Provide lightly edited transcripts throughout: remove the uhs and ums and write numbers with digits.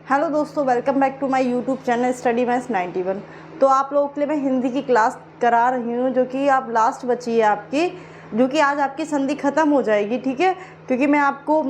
Hello दोस्तों, welcome back to my YouTube channel study maths 91। तो आप लोगों के लिए मैं हिंदी की क्लास करा रही हूँ, जो कि आप लास्ट बची है आपकी, जो कि आज आपकी संधि ख़त्म हो जाएगी। ठीक है, क्योंकि मैं आपको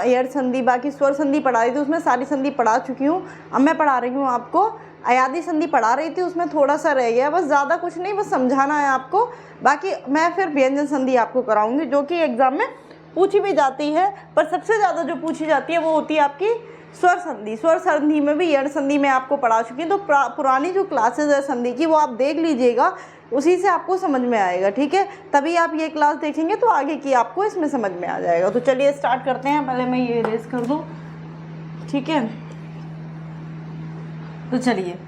एयर संधि, बाकी स्वर संधि पढ़ा रही थी, उसमें सारी संधि पढ़ा चुकी हूँ। अब मैं पढ़ा रही हूँ आपको अयादी संधि पढ़ा रही थी, उसमें थोड़ा सा रह गया, बस ज़्यादा कुछ नहीं, बस समझाना है आपको। बाकी मैं फिर व्यंजन संधि आपको कराऊंगी, जो कि एग्ज़ाम में पूछी भी जाती है, पर सबसे ज़्यादा जो पूछी जाती है वो होती है आपकी स्वर संधि। स्वर संधि में भी यण संधि में आपको पढ़ा चुकी हूँ, तो पुरानी जो क्लासेज है संधि की वो आप देख लीजिएगा, उसी से आपको समझ में आएगा। ठीक है, तभी आप ये क्लास देखेंगे तो आगे की आपको इसमें समझ में आ जाएगा। तो चलिए स्टार्ट करते हैं। पहले मैं ये इरेज कर दूँ, ठीक है। तो चलिए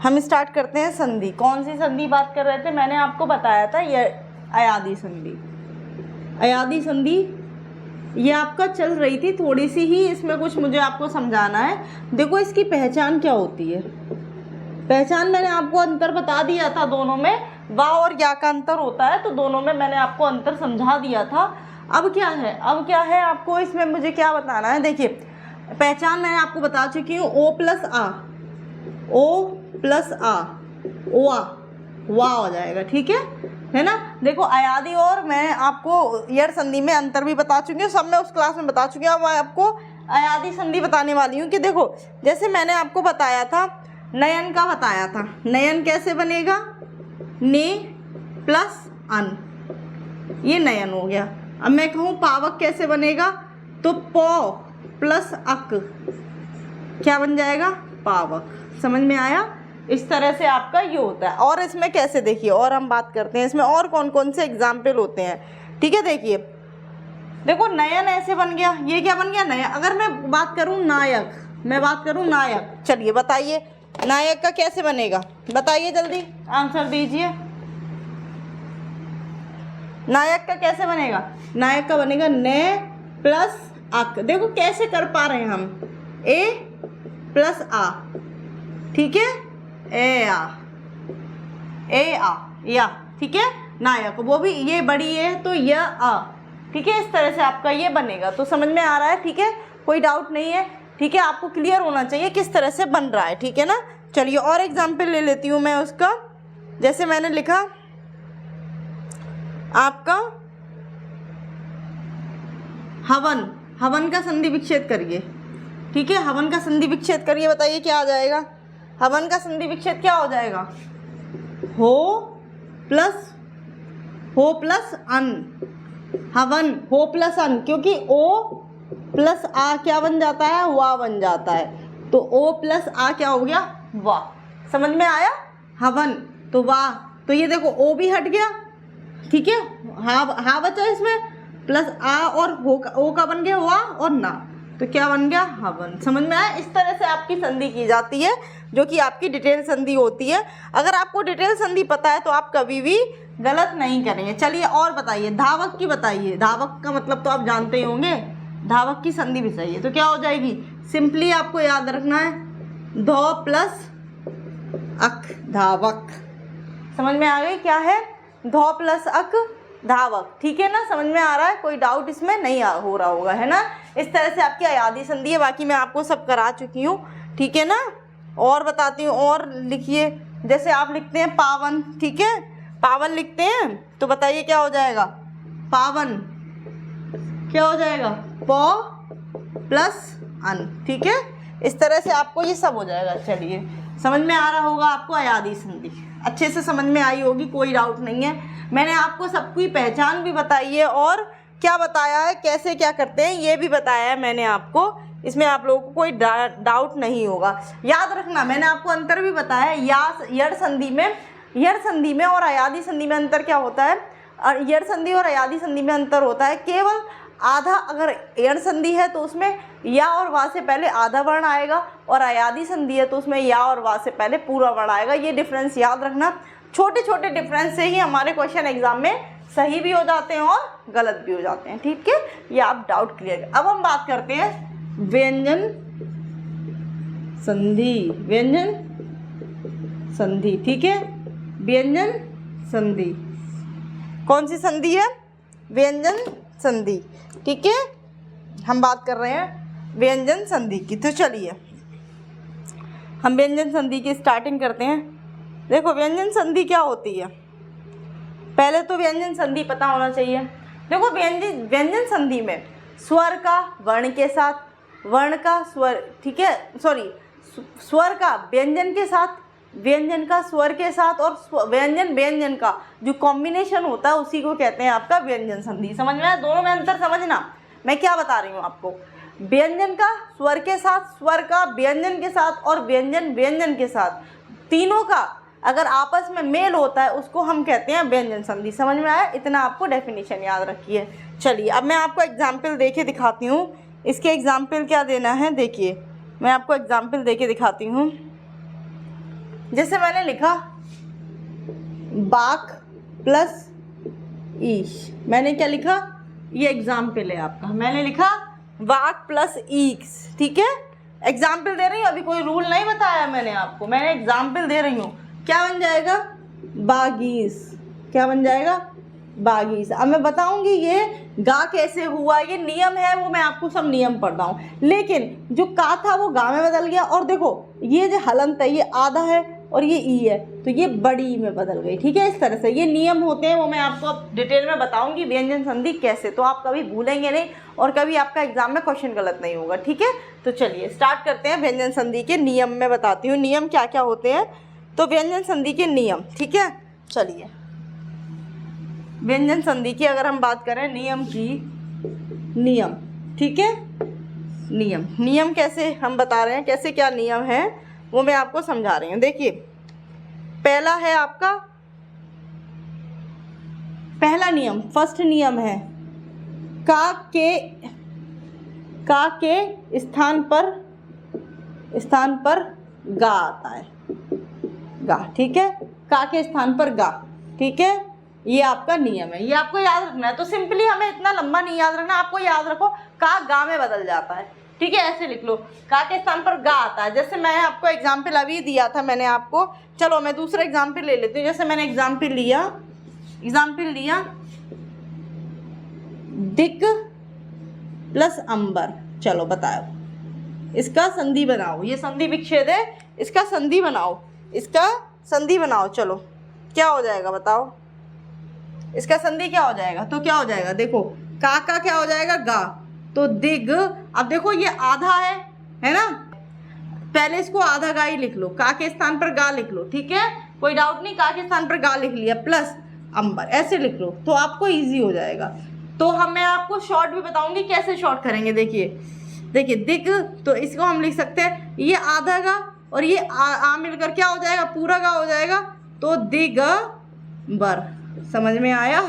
हम स्टार्ट करते हैं संधि। कौन सी संधि बात कर रहे थे? मैंने आपको बताया था ये अयादी संधि। अयादी संधि ये आपका चल रही थी, थोड़ी सी ही इसमें कुछ मुझे आपको समझाना है। देखो इसकी पहचान क्या होती है। पहचान मैंने आपको अंतर बता दिया था, दोनों में वा और या का अंतर होता है, तो दोनों में मैंने आपको अंतर समझा दिया था। अब क्या है, आपको इसमें मुझे क्या बताना है। देखिए पहचान मैंने आपको बता चुकी हूँ, ओ प्लस आ, ओ वा हो जाएगा। ठीक है ना। देखो अयादी और मैं आपको यड़ संधि में अंतर भी बता चुकी हूँ, सब मैं उस क्लास में बता चुकी हूँ। अब मैं आपको अयादी संधि बताने वाली हूँ कि देखो जैसे मैंने आपको बताया था, नयन का बताया था। नयन कैसे बनेगा? ने प्लस अन, ये नयन हो गया। अब मैं कहूँ पावक कैसे बनेगा, तो पौ प्लस अक क्या बन जाएगा? पावक। समझ में आया? इस तरह से आपका ये होता है। और इसमें कैसे, देखिए और हम बात करते हैं इसमें और कौन कौन से एग्जाम्पल होते हैं। ठीक है, देखिए देखो नयन ऐसे बन गया, ये क्या बन गया? नयन। अगर मैं बात करूं नायक, चलिए बताइए नायक का कैसे बनेगा, बताइए जल्दी आंसर दीजिए। नायक का कैसे बनेगा? नायक का बनेगा ने प्लस अक। देखो कैसे कर पा रहे हैं हम, ए प्लस आ। ठीक है, ए आ या। ठीक है, नायक वो भी ये बड़ी है तो यह आ। ठीक है, इस तरह से आपका ये बनेगा। तो समझ में आ रहा है? ठीक है, कोई डाउट नहीं है। ठीक है, आपको क्लियर होना चाहिए किस तरह से बन रहा है। ठीक है ना। चलिए और एग्जाम्पल ले लेती हूँ मैं उसका। जैसे मैंने लिखा आपका हवन, हवन का संधि विच्छेद करिए। ठीक है, हवन का संधि विच्छेद करिए, बताइए क्या आ जाएगा? हवन का संधि विच्छेद क्या हो जाएगा? हो प्लस अन। हवन हो प्लस अन, क्योंकि ओ प्लस आ क्या बन जाता है? वा बन जाता है। तो ओ प्लस आ क्या हो गया? वा। समझ में आया? हवन तो वाह। तो ये देखो ओ भी हट गया। ठीक है, हा बचा इसमें, प्लस आ और ओ का बन गया वा और ना, तो क्या बन गया? हवन। समझ में आया? इस तरह से आपकी संधि की जाती है, जो कि आपकी डिटेल संधि होती है। अगर आपको डिटेल संधि पता है तो आप कभी भी गलत नहीं करेंगे। चलिए और बताइए, धावक की बताइए। धावक का मतलब तो आप जानते ही होंगे, धावक की संधि भी चाहिए तो क्या हो जाएगी? सिंपली आपको याद रखना है, धौ प्लस अक, धावक। समझ में आ गई क्या है? धौ प्लस अक, धावक। ठीक है ना, समझ में आ रहा है? कोई डाउट इसमें नहीं हो रहा होगा, है ना। इस तरह से आपकी अयादी संधि है, बाकी मैं आपको सब करा चुकी हूँ। ठीक है ना। और बताती हूँ, और लिखिए। जैसे आप लिखते हैं पावन, ठीक है, पावन लिखते हैं तो बताइए क्या हो जाएगा? पावन क्या हो जाएगा? पौ प्लस अन। ठीक है, इस तरह से आपको ये सब हो जाएगा। चलिए समझ में आ रहा होगा आपको अयादी संधि, अच्छे से समझ में आई होगी, कोई डाउट नहीं है। मैंने आपको सबकी पहचान भी बताई है और क्या बताया है, कैसे क्या करते हैं ये भी बताया है मैंने आपको। इसमें आप लोगों को कोई डाउट नहीं होगा। याद रखना मैंने आपको अंतर भी बताया है। यड़ संधि में और अयादी संधि में अंतर क्या होता है? और यड़ संधि और अयादी संधि में अंतर होता है केवल आधा। अगर यड़ संधि है तो उसमें या और वा से पहले आधा वर्ण आएगा, और अयादी संधि है तो उसमें या और वा से पहले पूरा वर्ण आएगा। ये डिफरेंस याद रखना। छोटे छोटे डिफरेंस से ही हमारे क्वेश्चन एग्जाम में सही भी हो जाते हैं और गलत भी हो जाते हैं। ठीक है, ये आप डाउट क्लियर। अब हम बात करते हैं व्यंजन संधि। ठीक है, व्यंजन संधि कौन सी संधि है? व्यंजन संधि। ठीक है, हम बात कर रहे हैं व्यंजन संधि की। तो चलिए हम व्यंजन संधि की स्टार्टिंग करते हैं। देखो व्यंजन संधि क्या होती है, पहले तो व्यंजन संधि पता होना चाहिए। देखो व्यंजन संधि में स्वर का वर्ण के साथ, वर्ण का स्वर, ठीक है, सॉरी, स्वर का व्यंजन के साथ, व्यंजन का स्वर के साथ, और व्यंजन का जो कॉम्बिनेशन होता है उसी को कहते हैं आपका व्यंजन संधि। समझ में आया? दोनों में अंतर समझना, मैं क्या बता रही हूँ आपको। व्यंजन का स्वर के साथ, स्वर का व्यंजन के साथ, और व्यंजन के साथ, तीनों का अगर आपस में मेल होता है उसको हम कहते हैं व्यंजन संधि। समझ में आया? इतना आपको डेफिनेशन याद रखिए। चलिए अब मैं आपको एग्जाम्पल दे के दिखाती हूँ। इसके एग्जाम्पल क्या देना है, देखिए मैं आपको एग्जाम्पल दे के दिखाती हूँ। जैसे मैंने लिखा बाक प्लस ईश, मैंने क्या लिखा, ये एग्जाम्पल है आपका, मैंने लिखा वाक प्लस ईक्स, ठीक है, एग्जाम्पल दे रही हूँ, अभी कोई रूल नहीं बताया मैंने आपको, मैंने एग्जाम्पल दे रही हूँ। क्या बन जाएगा, बागीस, क्या बन जाएगा, बागीस। अब मैं बताऊंगी ये गा कैसे हुआ, ये नियम है, वो मैं आपको सब नियम पढ़ रहा हूँ, लेकिन जो का था वो गा में बदल गया। और देखो ये जो हलंत है ये आधा है और ये ई है, तो ये बड़ी में बदल गई, ठीक है। इस तरह से ये नियम होते हैं, वो मैं आपको अब डिटेल में बताऊंगी व्यंजन संधि कैसे, तो आप कभी भूलेंगे नहीं और कभी आपका एग्जाम में क्वेश्चन गलत नहीं होगा, ठीक है। तो चलिए स्टार्ट करते हैं व्यंजन संधि के नियम। में बताती हूँ नियम क्या क्या होते हैं। तो व्यंजन संधि के नियम, ठीक है। चलिए व्यंजन संधि की अगर हम बात करें नियम की, नियम, ठीक है, नियम कैसे हम बता रहे हैं, कैसे क्या नियम है वो मैं आपको समझा रही हूँ। देखिए पहला है आपका, पहला नियम, फर्स्ट नियम है का के स्थान पर गा आता है, गा, ठीक है, का के स्थान पर गा, ठीक है, ये आपका नियम है, ये आपको याद रखना है। तो सिंपली हमें इतना लंबा नहीं याद रखना, आपको याद रखो का गा में बदल जाता है, ठीक है, ऐसे लिख लो, का के स्थान पर गा आता है। जैसे मैं आपको एग्जाम्पल अभी दिया था मैंने आपको, चलो मैं दूसरा एग्जाम्पल ले लेती हूँ। जैसे मैंने एग्जाम्पल लिया दिक प्लस अंबर, चलो बताओ इसका संधि बनाओ, ये संधि विच्छेद है, इसका संधि बनाओ, चलो क्या हो जाएगा बताओ, इसका संधि क्या हो जाएगा। तो क्या हो जाएगा, देखो का क्या हो जाएगा, गा, तो दिग। अब देखो ये आधा है ना, पहले इसको आधा गा ही लिख लो, का के स्थान पर गा लिख लो, ठीक है, कोई डाउट नहीं, का के स्थान पर गा लिख लिया, प्लस अंबर ऐसे लिख लो, तो आपको इजी हो जाएगा। तो मैं आपको शॉर्ट भी बताऊंगी कैसे शॉर्ट करेंगे। देखिए दिग, तो इसको हम लिख सकते हैं ये आधा गा और ये आ मिलकर क्या हो जाएगा, पूरा गा हो जाएगा, तो दिगंबर। समझ में आया,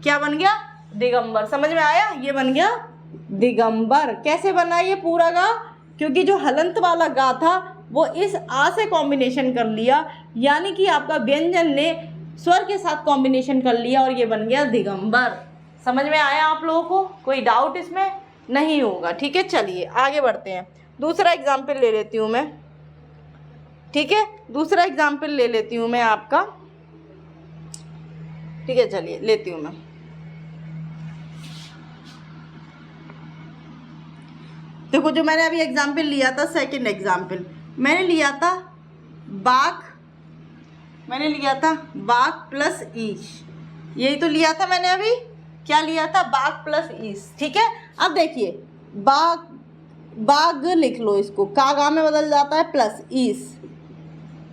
क्या बन गया, दिगंबर। समझ में आया, ये बन गया दिगंबर। कैसे बना ये पूरा गा, क्योंकि जो हलंत वाला गा था वो इस आ से कॉम्बिनेशन कर लिया, यानी कि आपका व्यंजन ने स्वर के साथ कॉम्बिनेशन कर लिया और ये बन गया दिगंबर। समझ में आया आप लोगों को, कोई डाउट इसमें नहीं होगा, ठीक है। चलिए आगे बढ़ते हैं, दूसरा एग्जाम्पल ले लेती हूँ मैं, ठीक है, दूसरा एग्जाम्पल ले लेती हूँ मैं आपका, ठीक है, चलिए लेती हूँ मैं। देखो जो मैंने अभी एग्जाम्पल लिया था, सेकंड एग्जाम्पल मैंने लिया था बाक प्लस ईश, यही तो लिया था मैंने अभी, क्या लिया था, बाग प्लस ईश, ठीक है। अब देखिए बाग लिख लो, इसको का गा में बदल जाता है, प्लस ईश,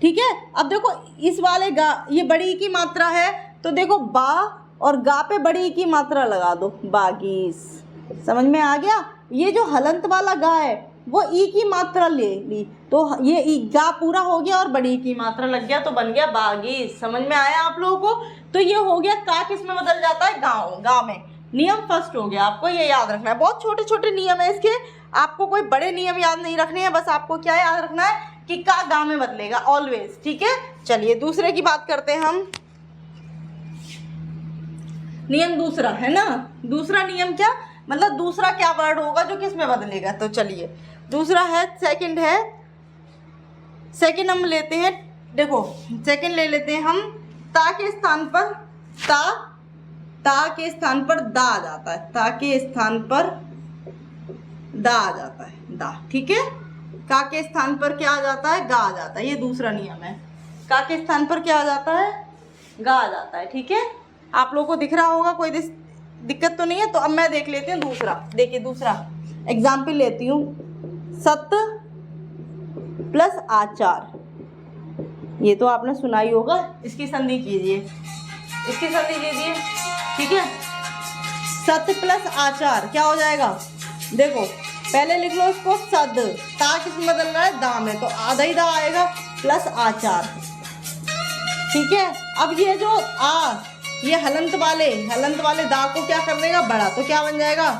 ठीक है। अब देखो इस वाले गा, ये बड़ी की मात्रा है, तो देखो बा और गा पे बड़ी की मात्रा लगा दो, बागीस। समझ में आ गया, ये जो हलंत वाला गा है वो ई की मात्रा ले ली, तो ये ई गा पूरा हो गया और बड़ी की मात्रा लग गया, तो बन गया बागीस। समझ में आया आप लोगों को, तो ये हो गया का किस में बदल जाता है, गा में। नियम फर्स्ट हो गया, आपको ये याद रखना है। बहुत छोटे छोटे नियम है इसके, आपको कोई बड़े नियम याद नहीं रखने हैं, बस आपको क्या याद रखना है कि का गा में बदलेगा ऑलवेज, ठीक है। चलिए दूसरे की बात करते हैं हम, नियम दूसरा है ना, दूसरा नियम क्या मतलब, दूसरा क्या वर्ड होगा जो किस में बदलेगा। तो चलिए दूसरा है, सेकंड हम लेते हैं, देखो सेकंड ले लेते हैं हम, ता के स्थान पर ता के स्थान पर दा आ जाता है, ता के स्थान पर दा आ जाता है, दा, ठीक है। का के स्थान पर क्या आ जाता है, गा आ जाता है, ये दूसरा नियम है। का के स्थान पर क्या आ जाता है, गा आ जाता है, ठीक है। आप लोगों को दिख रहा होगा, कोई दिक्कत तो नहीं है। तो अब मैं देख लेती हूँ दूसरा। देखिए दूसरा एग्जाम्पल लेती हूँ, सत प्लस आचार, ये तो आपने सुना ही होगा। इसकी संधि कीजिए, इसकी संधि कीजिए, ठीक है। सत प्लस आचार क्या हो जाएगा, देखो पहले लिख लो इसको सद, ता किस में बदल रहा है, दा में, तो आधा ही दा आएगा प्लस आचार, ठीक है। अब ये जो ये हलंत वाले दा को क्या कर देगा, बड़ा, तो क्या बन जाएगा,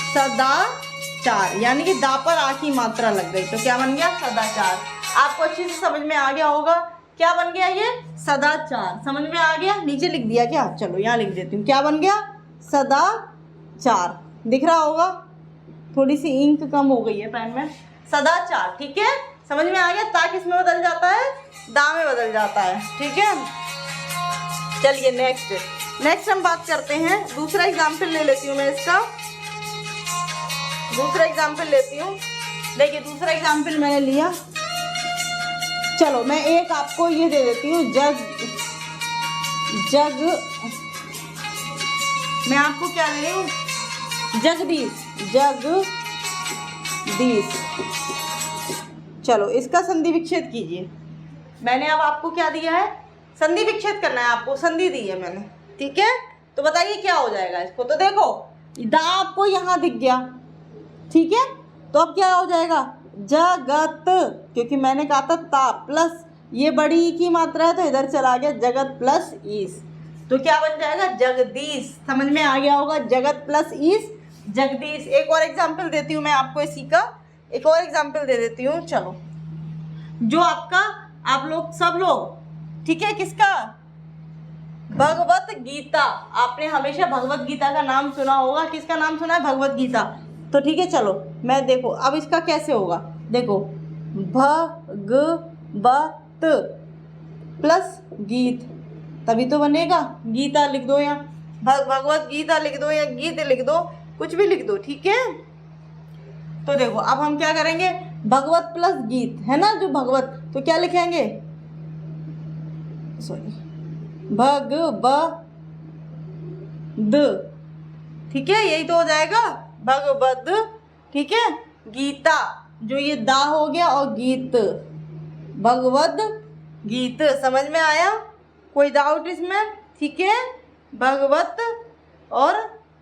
सदाचार, यानी कि दा पर आ की मात्रा लग गई, तो क्या बन गया, सदाचार। आपको अच्छे से समझ में आ गया होगा, क्या बन गया ये, सदाचार। समझ में आ गया, नीचे लिख दिया क्या, चलो यहाँ लिख देती हूँ, क्या बन गया, सदाचार। दिख रहा होगा, थोड़ी सी इंक कम हो गई है पेन में, सदाचार, ठीक है। समझ में आ गया, ता किस में बदल जाता है, दा में बदल जाता है, ठीक है। चलिए नेक्स्ट हम बात करते हैं। दूसरा एग्जाम्पल ले लेती हूँ मैं इसका, दूसरा एग्जाम्पल लेती हूँ। देखिए दूसरा एग्जाम्पल मैंने लिया, चलो मैं एक आपको ये दे देती हूँ, मैं आपको क्या दे रही हूँ, जगदीश। चलो इसका संधि विच्छेद कीजिए। मैंने अब आपको क्या दिया है, संधि विच्छेद करना है आपको, संधि दी है मैंने, ठीक है। तो बताइए क्या हो जाएगा इसको, तो देखो दा आपको यहाँ दिख गया, ठीक है। तो अब क्या हो जाएगा, जगत, क्योंकि मैंने कहा था ता प्लस ये बड़ी ई की मात्रा है तो इधर चला गया, जगत प्लस ईस, तो क्या बन जाएगा, जगदीश। समझ में आ गया होगा, जगत प्लस ईस, जगदीश। एक और एग्जाम्पल देती हूँ मैं आपको इसी का, एक और एग्जाम्पल दे देती हूँ। चलो जो आपका, आप लोग सब लोग, ठीक है, किसका, भगवत गीता। आपने हमेशा भगवत गीता का नाम सुना होगा, किसका नाम सुना है, भगवत गीता। तो ठीक है, चलो मैं देखो अब इसका कैसे होगा, देखो भगवत प्लस गीत, तभी तो बनेगा, गीता लिख दो या भगवत गीता लिख दो या गीत लिख दो, कुछ भी लिख दो, ठीक है। तो देखो अब हम क्या करेंगे, भगवत प्लस गीत है ना, जो भगवत, तो क्या लिखेंगे, सॉरी, भगवद, ठीक है, यही तो हो जाएगा, भगवद, ठीक है। गीता, जो ये दा हो गया, और गीत, भगवद गीत। समझ में आया, कोई डाउट इसमें, ठीक है, भगवत और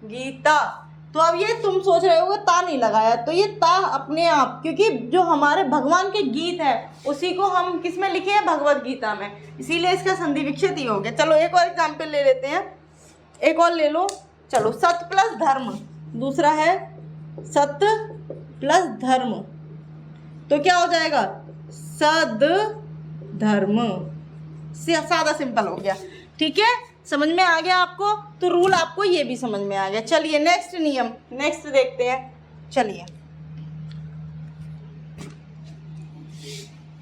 गीता। तो अब ये तुम सोच रहे होगे ता नहीं लगाया, तो ये ता अपने आप, क्योंकि जो हमारे भगवान के गीत है उसी को हम किस में लिखे हैं, भगवत गीता में, इसीलिए इसका संधि विच्छेद ही हो गया। चलो एक और एग्जाम्पल ले लेते हैं, एक और ले लो। चलो सत प्लस धर्म, दूसरा है सत प्लस धर्म, तो क्या हो जाएगा, सद धर्म। सादा सिंपल हो गया, ठीक है। समझ में आ गया आपको, तो रूल आपको ये भी समझ में आ गया। चलिए नेक्स्ट नियम, नेक्स्ट देखते हैं, चलिए,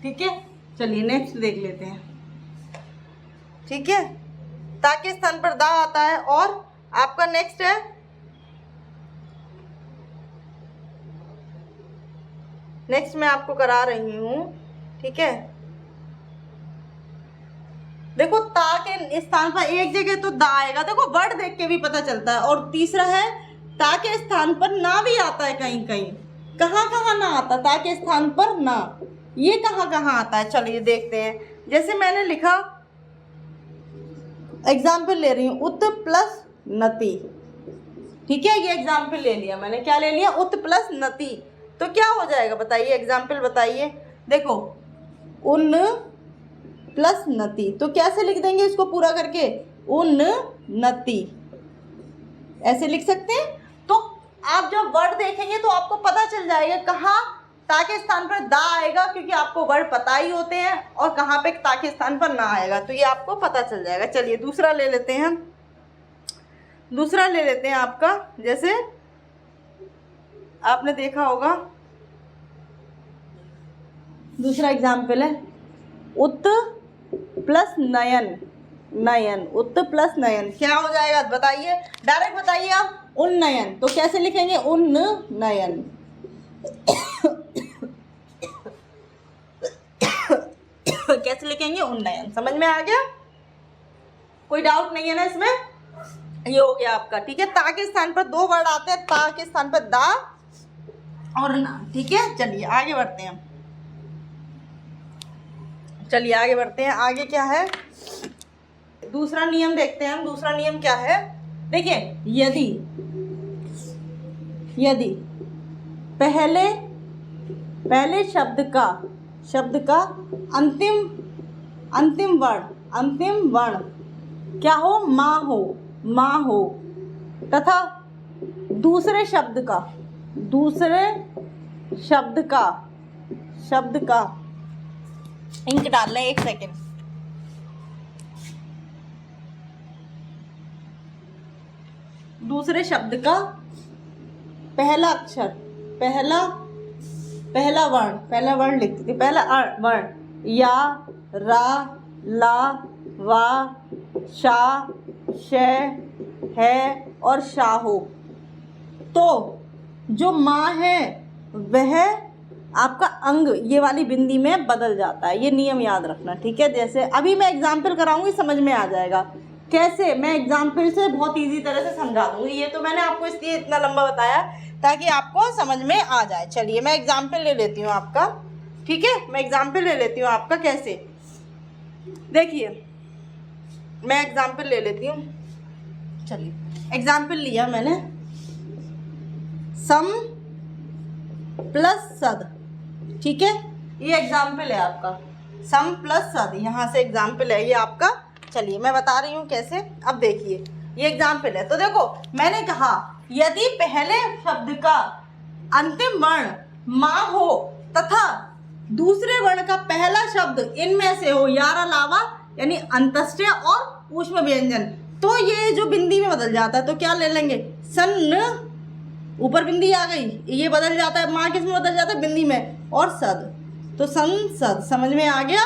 ठीक है। चलिए नेक्स्ट देख लेते हैं, ठीक है। ता के स्थान पर दा आता है, और आपका नेक्स्ट है, नेक्स्ट मैं आपको करा रही हूं, ठीक है। देखो ता के स्थान पर एक जगह तो दा आएगा, देखो वर्ड देख के भी पता चलता है। और तीसरा है ता के स्थान पर ना भी आता है, कहीं कहीं, कहाँ कहाँ ना आता, ता के स्थान पर ना, ये कहाँ कहाँ आता है, चलिए देखते हैं। जैसे मैंने लिखा, एग्जाम्पल ले रही हूँ, उत प्लस नति, ठीक है, ये एग्जाम्पल ले लिया मैंने, क्या ले लिया, उत प्लस नति, तो क्या हो जाएगा बताइए, एग्जाम्पल बताइए। देखो उन प्लस नति, तो कैसे लिख देंगे इसको पूरा करके, उन नति, ऐसे लिख सकते हैं। तो आप जब वर्ड देखेंगे तो आपको पता चल जाएगा कहाँ ता के स्थान पर दा आएगा, क्योंकि आपको वर्ड पता ही होते हैं, और कहाँ पे ता के स्थान पर ना आएगा, तो ये आपको पता चल जाएगा। चलिए दूसरा ले लेते हैं, दूसरा ले लेते हैं आपका, जैसे आपने देखा होगा, दूसरा एग्जाम्पल है उत प्लस नयन, नयन, उत प्लस नयन, क्या हो जाएगा बताइए, डायरेक्ट बताइए आप, उन्नयन, तो कैसे लिखेंगे, उन्नयन, कैसे लिखेंगे, उन्नयन। समझ में आ गया, कोई डाउट नहीं है ना इसमें। ये हो गया आपका, ठीक है। ता के स्थान पर 2 वर्ड आते हैं, ता के स्थान पर दा और ना, ठीक है। चलिए आगे बढ़ते हैं, चलिए आगे बढ़ते हैं। आगे क्या है, दूसरा नियम देखते हैं हम। दूसरा नियम क्या है, देखिए, यदि पहले शब्द का अंतिम वर्ण क्या हो, माँ हो तथा दूसरे शब्द का इंक डालना है, 1 सेकेंड। दूसरे शब्द का पहला अक्षर, पहला वर्ण लिखती थी, पहला वर्ण या, रा, ला, वा, शा, शे, है और शा हो, तो जो माँ है वह आपका अंग ये वाली बिंदी में बदल जाता है। ये नियम याद रखना, ठीक है। जैसे अभी मैं एग्जाम्पल कराऊंगी, समझ में आ जाएगा कैसे। मैं एग्जाम्पल से बहुत इजी तरह से समझा दूंगी। ये तो मैंने आपको इसलिए इतना लंबा बताया ताकि आपको समझ में आ जाए। चलिए मैं एग्जाम्पल ले लेती हूँ आपका, ठीक है। मैं एग्जाम्पल ले लेती हूँ आपका, कैसे, देखिए मैं एग्जाम्पल ले लेती हूँ। चलिए एग्जाम्पल लिया मैंने, सम प्लस सद, ठीक है। ये एग्जाम्पल है आपका, सम प्लस सद, यहाँ से एग्जाम्पल है ये आपका। चलिए मैं बता रही हूँ कैसे। अब देखिए ये एग्जाम्पल है, तो देखो मैंने कहा यदि पहले शब्द का अंतिम वर्ण माँ हो तथा दूसरे वर्ण का पहला शब्द इनमें से हो, यार अलावा यानी अंतस्त्य और ऊष्म व्यंजन, तो ये जो बिंदी में बदल जाता है, तो क्या ले लेंगे, सन, ऊपर बिंदी आ गई, ये बदल जाता है, माँ किस में बदल जाता है, बिंदी में, और सद, तो संसद। समझ में आ गया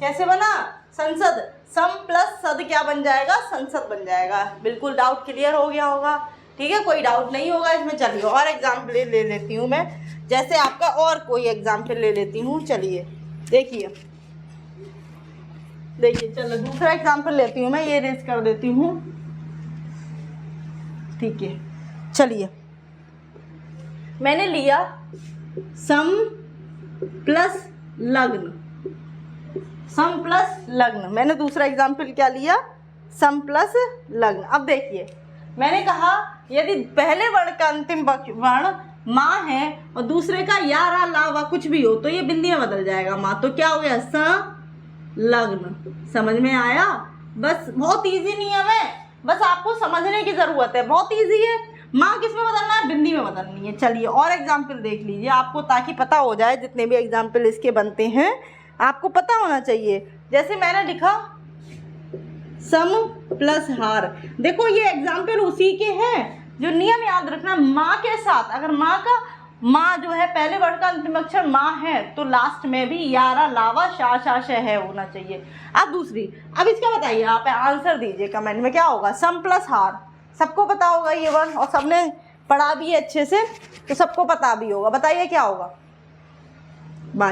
कैसे बना, संसद। सम प्लस सद क्या बन जाएगा, संसद बन जाएगा। बिल्कुल डाउट क्लियर हो गया होगा, ठीक है, कोई डाउट नहीं होगा इसमें। चलिए और एग्जाम्पल ले लेती हूँ मैं, जैसे आपका और कोई एग्जाम्पल ले लेती हूँ। चलिए देखिए चलो दूसरा एग्जाम्पल लेती हूँ मैं, ये रेज कर देती हूँ, ठीक है। चलिए मैंने लिया सम प्लस लग्न, सम प्लस लग्न। मैंने दूसरा एग्जाम्पल क्या लिया, सम प्लस लग्न। अब देखिए मैंने कहा यदि पहले वर्ण का अंतिम वर्ण माँ है और दूसरे का या, रा, ला, वा कुछ भी हो, तो ये बिंदी में बदल जाएगा माँ, तो क्या हो गया, स लग्न। समझ में आया, बस बहुत इजी नियम है, बस आपको समझने की जरूरत है, बहुत इजी है। माँ किस में बदलना है, बिंदी में बदलनी है। चलिए और एग्जाम्पल देख लीजिए आपको, ताकि पता हो जाए, जितने भी एग्जाम्पल इसके बनते हैं आपको पता होना चाहिए। जैसे मैंने लिखा सम प्लस हार, देखो ये एग्जाम्पल उसी के हैं। जो नियम याद रखना, माँ के साथ अगर माँ जो है पहले वर्ड का अंतिम अक्षर माँ है, तो लास्ट में भी यारा, लावा, शा, शा, शे, है होना चाहिए। अब दूसरी, अब इसका बताइए, आप आंसर दीजिए कमेंट में, क्या होगा, सम प्लस हार। सबको पता होगा ये वर्ड, और सबने पढ़ा भी है अच्छे से, तो सबको पता भी होगा। बताइए क्या होगा,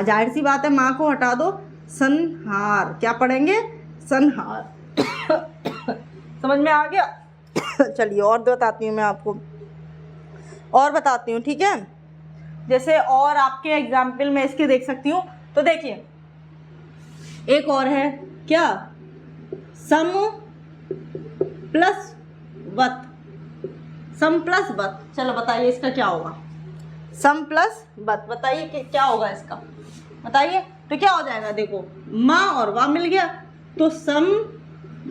जाहिर सी बात है, माँ को हटा दो, संहार। क्या पढ़ेंगे, संहार। समझ में आ गया। चलिए और बताती हूँ मैं आपको, और बताती हूँ, ठीक है। जैसे और आपके एग्जाम्पल में इसके देख सकती हूँ, तो देखिए एक और है, क्या, सम प्लस वत, सम प्लस वत। चलो बताइए इसका क्या होगा, सम प्लस वत, बताइए कि क्या होगा इसका, बताइए। तो क्या हो जाएगा, देखो माँ और वा मिल गया, तो सम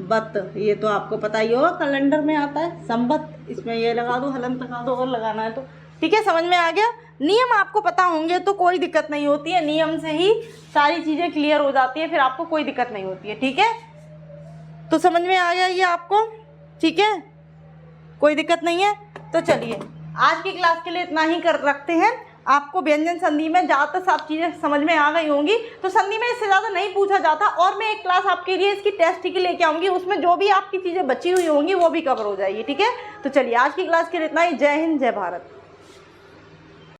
वत, ये तो आपको पता ही होगा, कैलेंडर में आता है संवत, इसमें ये लगा दो, हलंत लगा दो, और लगाना है तो, ठीक है। समझ में आ गया। नियम आपको पता होंगे तो कोई दिक्कत नहीं होती है, नियम से ही सारी चीज़ें क्लियर हो जाती है, फिर आपको कोई दिक्कत नहीं होती है, ठीक है। तो समझ में आ गया ये आपको, ठीक है, कोई दिक्कत नहीं है। तो चलिए आज की क्लास के लिए इतना ही कर रखते हैं। आपको व्यंजन संधि में ज़्यादातर सब चीज़ें समझ में आ गई होंगी, तो संधि में इससे ज़्यादा नहीं पूछा जाता, और मैं एक क्लास आपके लिए इसकी टेस्ट की लेके आऊँगी, उसमें जो भी आपकी चीज़ें बची हुई होंगी वो भी कवर हो जाएगी, ठीक है। तो चलिए आज की क्लास के लिए इतना ही। जय हिंद, जय भारत।